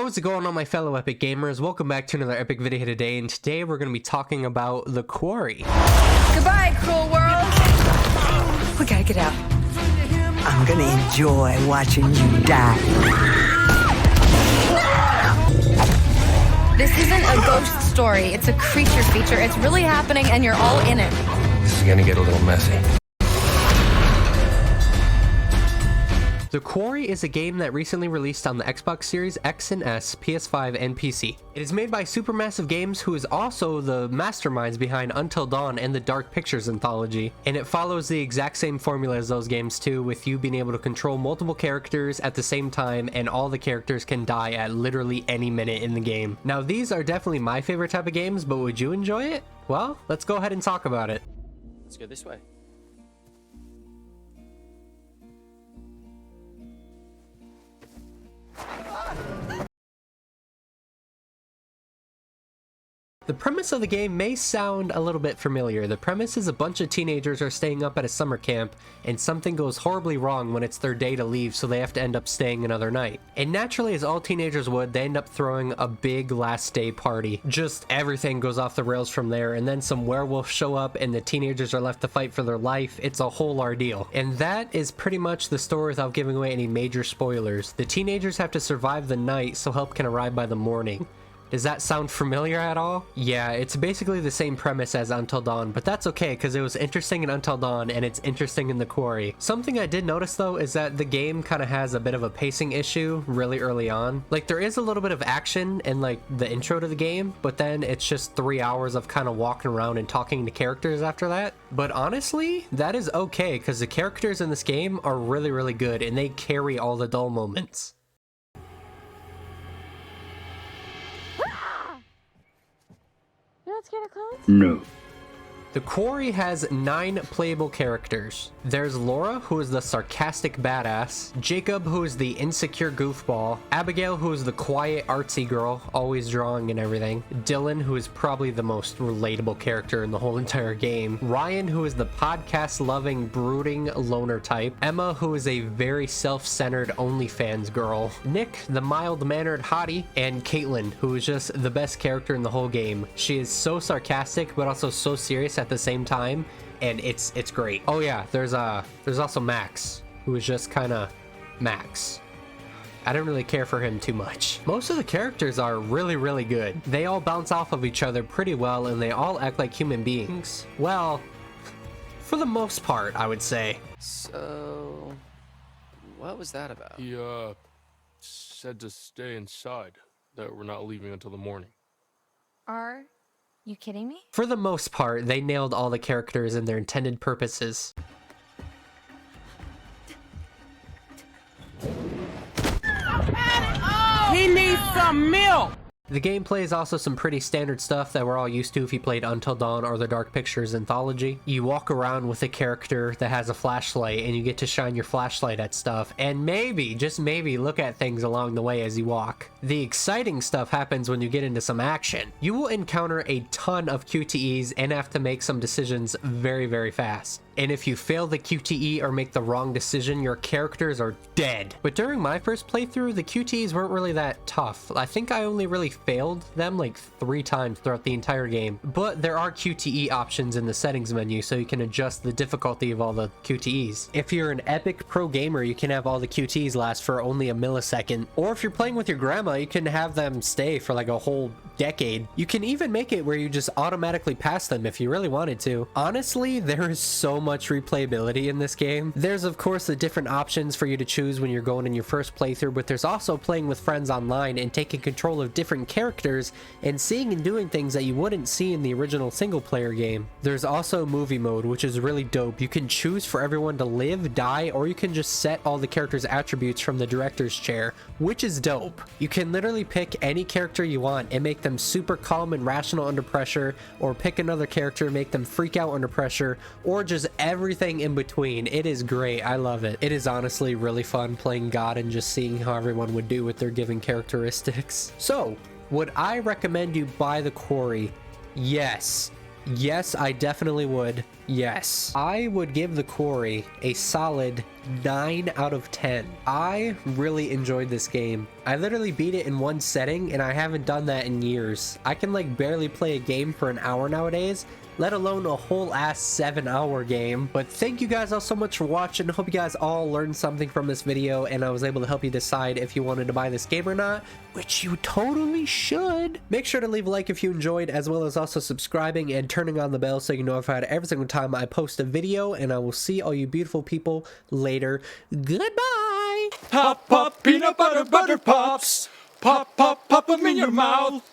How is it going on, my fellow epic gamers? Welcome back to another epic video today, and today we're going to be talking about the Quarry. Goodbye, cruel world. We gotta get out. I'm gonna enjoy watching you die. This isn't a ghost story. It's a creature feature. It's really happening, and you're all in it. This is gonna get a little messy. The Quarry is a game that recently released on the Xbox Series X and S, PS5, and PC. It is made by Supermassive Games, who is also the masterminds behind Until Dawn and the Dark Pictures anthology, and it follows the exact same formula as those games too, with you being able to control multiple characters at the same time, and all the characters can die at literally any minute in the game. Now, these are definitely my favorite type of games, but would you enjoy it? Well, let's go ahead and talk about it. Let's go this way. The premise of the game may sound a little bit familiar. The premise is a bunch of teenagers are staying up at a summer camp, and something goes horribly wrong when it's their day to leave, so they have to end up staying another night. And naturally, as all teenagers would, they end up throwing a big last day party. Just everything goes off the rails from there, and then some werewolves show up and the teenagers are left to fight for their life. It's a whole ordeal. And that is pretty much the story without giving away any major spoilers. The teenagers have to survive the night so help can arrive by the morning. Does that sound familiar at all? Yeah, it's basically the same premise as Until Dawn, but that's okay because it was interesting in Until Dawn and it's interesting in the Quarry. Something I did notice though is that the game kind of has a bit of a pacing issue really early on. Like, there is a little bit of action in like the intro to the game, but then it's just 3 hours of kind of walking around and talking to characters after that. But honestly, that is okay because the characters in this game are really good and they carry all the dull moments. No. The Quarry has 9 playable characters. There's Laura, who is the sarcastic badass, Jacob, who is the insecure goofball, Abigail, who is the quiet artsy girl, always drawing and everything, Dylan, who is probably the most relatable character in the whole entire game, Ryan, who is the podcast-loving, brooding loner type, Emma, who is a very self-centered OnlyFans girl, Nick, the mild-mannered hottie, and Caitlin, who is just the best character in the whole game. She is so sarcastic, but also so serious at the same time, and it's great. Oh yeah, there's also Max, who is just kind of Max. I don't really care for him too much. Most of the characters are really good. They all bounce off of each other pretty well, and they all act like human beings. Well, for the most part, I would say. So, what was that about? He, said to stay inside, that we're not leaving until the morning. Are you kidding me? For the most part, they nailed all the characters and their intended purposes. He needs some milk! The gameplay is also some pretty standard stuff that we're all used to if you played Until Dawn or the Dark Pictures anthology. You walk around with a character that has a flashlight and you get to shine your flashlight at stuff and maybe, just maybe, look at things along the way as you walk. The exciting stuff happens when you get into some action. You will encounter a ton of QTEs and have to make some decisions very fast. And if you fail the QTE or make the wrong decision, your characters are dead. But during my first playthrough, the QTEs weren't really that tough. I think I only really failed them like 3 times throughout the entire game. But there are QTE options in the settings menu, so you can adjust the difficulty of all the QTEs. If you're an epic pro gamer, you can have all the QTEs last for only a millisecond. Or if you're playing with your grandma, you can have them stay for like a whole decade. You can even make it where you just automatically pass them if you really wanted to. Honestly, there is so much replayability in this game. There's of course the different options for you to choose when you're going in your first playthrough, but there's also playing with friends online and taking control of different characters and seeing and doing things that you wouldn't see in the original single player game. There's also movie mode, which is really dope. You can choose for everyone to live, die, or you can just set all the characters' attributes from the director's chair, which is dope. You can literally pick any character you want and make them super calm and rational under pressure, or pick another character and make them freak out under pressure, or just everything in between. It is great. I love it. It is honestly really fun playing God and just seeing how everyone would do with their given characteristics. So, would I recommend you buy the Quarry? Yes. Yes, I definitely would. Yes. I would give the Quarry a solid 9 out of 10. I really enjoyed this game. I literally beat it in one setting, and I haven't done that in years. I can like barely play a game for an hour nowadays, let alone a whole ass 7-hour game. But thank you guys all so much for watching. Hope you guys all learned something from this video, and I was able to help you decide if you wanted to buy this game or not, which you totally should. Make sure to leave a like if you enjoyed, as well as also subscribing and turning on the bell so you get notified every single time I post a video. And I will see all you beautiful people later. Goodbye. Pop, pop, peanut butter, butter pops. Pop, pop, pop them in your mouth.